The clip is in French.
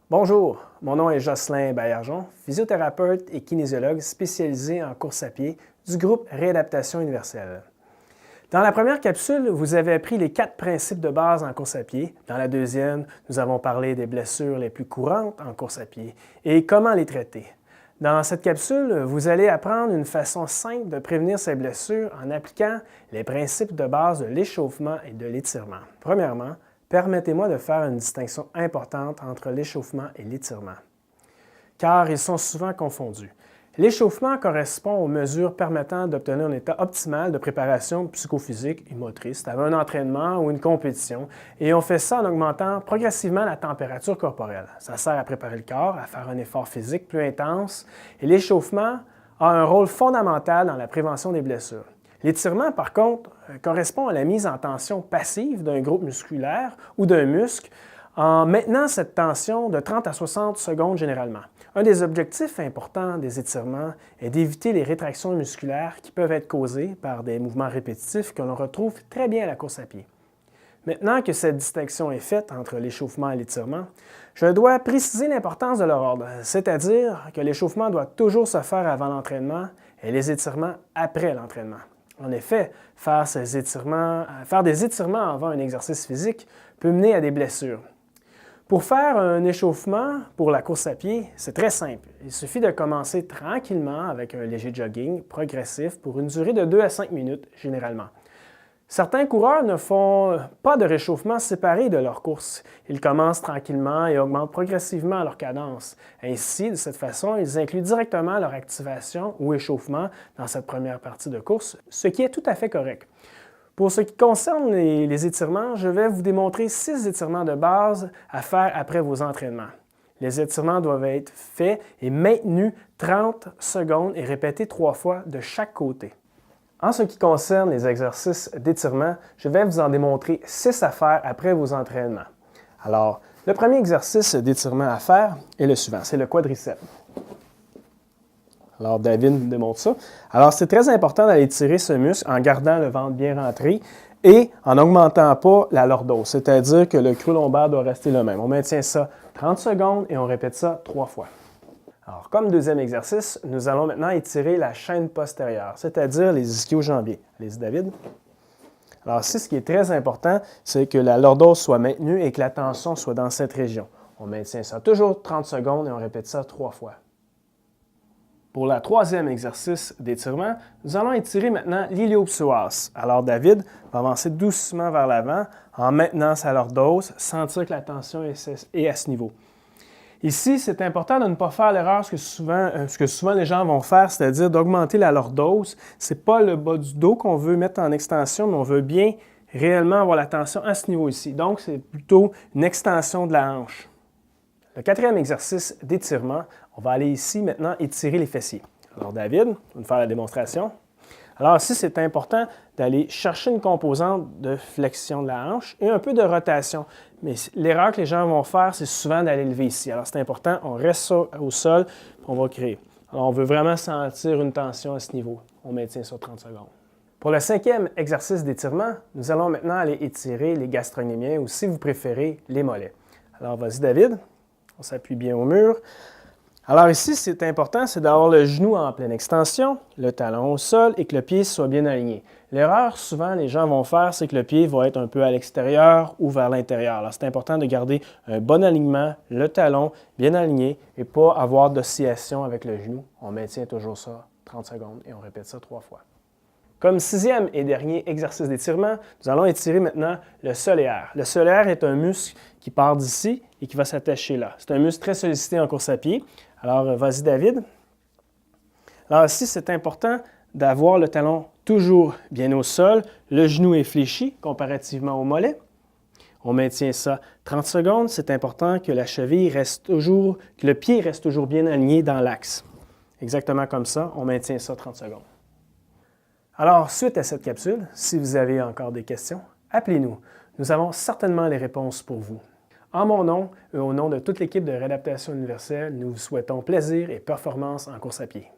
Bonjour, mon nom est Jocelyn Baillargeon, physiothérapeute et kinésiologue spécialisé en course à pied du groupe Réadaptation universelle. Dans la première capsule, vous avez appris les 4 principes de base en course à pied. Dans la deuxième, nous avons parlé des blessures les plus courantes en course à pied et comment les traiter. Dans cette capsule, vous allez apprendre une façon simple de prévenir ces blessures en appliquant les principes de base de l'échauffement et de l'étirement. Premièrement, permettez-moi de faire une distinction importante entre l'échauffement et l'étirement, car ils sont souvent confondus. L'échauffement correspond aux mesures permettant d'obtenir un état optimal de préparation psychophysique et motrice avant un entraînement ou une compétition, et on fait ça en augmentant progressivement la température corporelle. Ça sert à préparer le corps, à faire un effort physique plus intense, et l'échauffement a un rôle fondamental dans la prévention des blessures. L'étirement, par contre, correspond à la mise en tension passive d'un groupe musculaire ou d'un muscle en maintenant cette tension de 30 à 60 secondes généralement. Un des objectifs importants des étirements est d'éviter les rétractions musculaires qui peuvent être causées par des mouvements répétitifs que l'on retrouve très bien à la course à pied. Maintenant que cette distinction est faite entre l'échauffement et l'étirement, je dois préciser l'importance de leur ordre, c'est-à-dire que l'échauffement doit toujours se faire avant l'entraînement et les étirements après l'entraînement. En effet, faire des étirements avant un exercice physique peut mener à des blessures. Pour faire un échauffement pour la course à pied, c'est très simple. Il suffit de commencer tranquillement avec un léger jogging progressif pour une durée de 2 à 5 minutes généralement. Certains coureurs ne font pas de réchauffement séparé de leur course. Ils commencent tranquillement et augmentent progressivement leur cadence. Ainsi, de cette façon, ils incluent directement leur activation ou échauffement dans cette première partie de course, ce qui est tout à fait correct. Pour ce qui concerne les étirements, je vais vous démontrer 6 étirements de base à faire après vos entraînements. Les étirements doivent être faits et maintenus 30 secondes et répétés 3 fois de chaque côté. En ce qui concerne les exercices d'étirement, je vais vous en démontrer 6 à faire après vos entraînements. Alors, le premier exercice d'étirement à faire est le suivant, c'est le quadriceps. Alors, David nous démontre ça. Alors, c'est très important d'aller tirer ce muscle en gardant le ventre bien rentré et en n'augmentant pas la lordose, c'est-à-dire que le creux lombaire doit rester le même. On maintient ça 30 secondes et on répète ça 3 fois. Alors, comme deuxième exercice, nous allons maintenant étirer la chaîne postérieure, c'est-à-dire les ischio-jambiers. Allez-y, David. Alors, ici, ce qui est très important, c'est que la lordose soit maintenue et que la tension soit dans cette région. On maintient ça toujours 30 secondes et on répète ça 3 fois. Pour le troisième exercice d'étirement, nous allons étirer maintenant l'iliopsoas. Alors, David va avancer doucement vers l'avant en maintenant sa lordose, sentir que la tension est à ce niveau. Ici, c'est important de ne pas faire l'erreur ce que souvent les gens vont faire, c'est-à-dire d'augmenter la lordose. Ce n'est pas le bas du dos qu'on veut mettre en extension, mais on veut bien réellement avoir la tension à ce niveau ici. Donc, c'est plutôt une extension de la hanche. Le quatrième exercice d'étirement, on va aller ici maintenant étirer les fessiers. Alors, David va nous faire la démonstration. Alors ici, c'est important d'aller chercher une composante de flexion de la hanche et un peu de rotation. Mais l'erreur que les gens vont faire, c'est souvent d'aller lever ici. Alors c'est important, on reste au sol, on va créer. Alors on veut vraiment sentir une tension à ce niveau. On maintient ça 30 secondes. Pour le cinquième exercice d'étirement, nous allons maintenant aller étirer les gastrocnémiens ou, si vous préférez, les mollets. Alors vas-y David, on s'appuie bien au mur. Alors ici, c'est important, c'est d'avoir le genou en pleine extension, le talon au sol et que le pied soit bien aligné. L'erreur, souvent, les gens vont faire, c'est que le pied va être un peu à l'extérieur ou vers l'intérieur. Alors, c'est important de garder un bon alignement, le talon bien aligné et pas avoir d'oscillation avec le genou. On maintient toujours ça 30 secondes et on répète ça 3 fois. Comme sixième et dernier exercice d'étirement, nous allons étirer maintenant le soléaire. Le soléaire est un muscle qui part d'ici et qui va s'attacher là. C'est un muscle très sollicité en course à pied. Alors, vas-y David. Alors ici, c'est important d'avoir le talon toujours bien au sol. Le genou est fléchi comparativement au mollet. On maintient ça 30 secondes. C'est important que la cheville que le pied reste toujours bien aligné dans l'axe. Exactement comme ça, on maintient ça 30 secondes. Alors, suite à cette capsule, si vous avez encore des questions, appelez-nous. Nous avons certainement les réponses pour vous. En mon nom et au nom de toute l'équipe de Réadaptation universelle, nous vous souhaitons plaisir et performance en course à pied.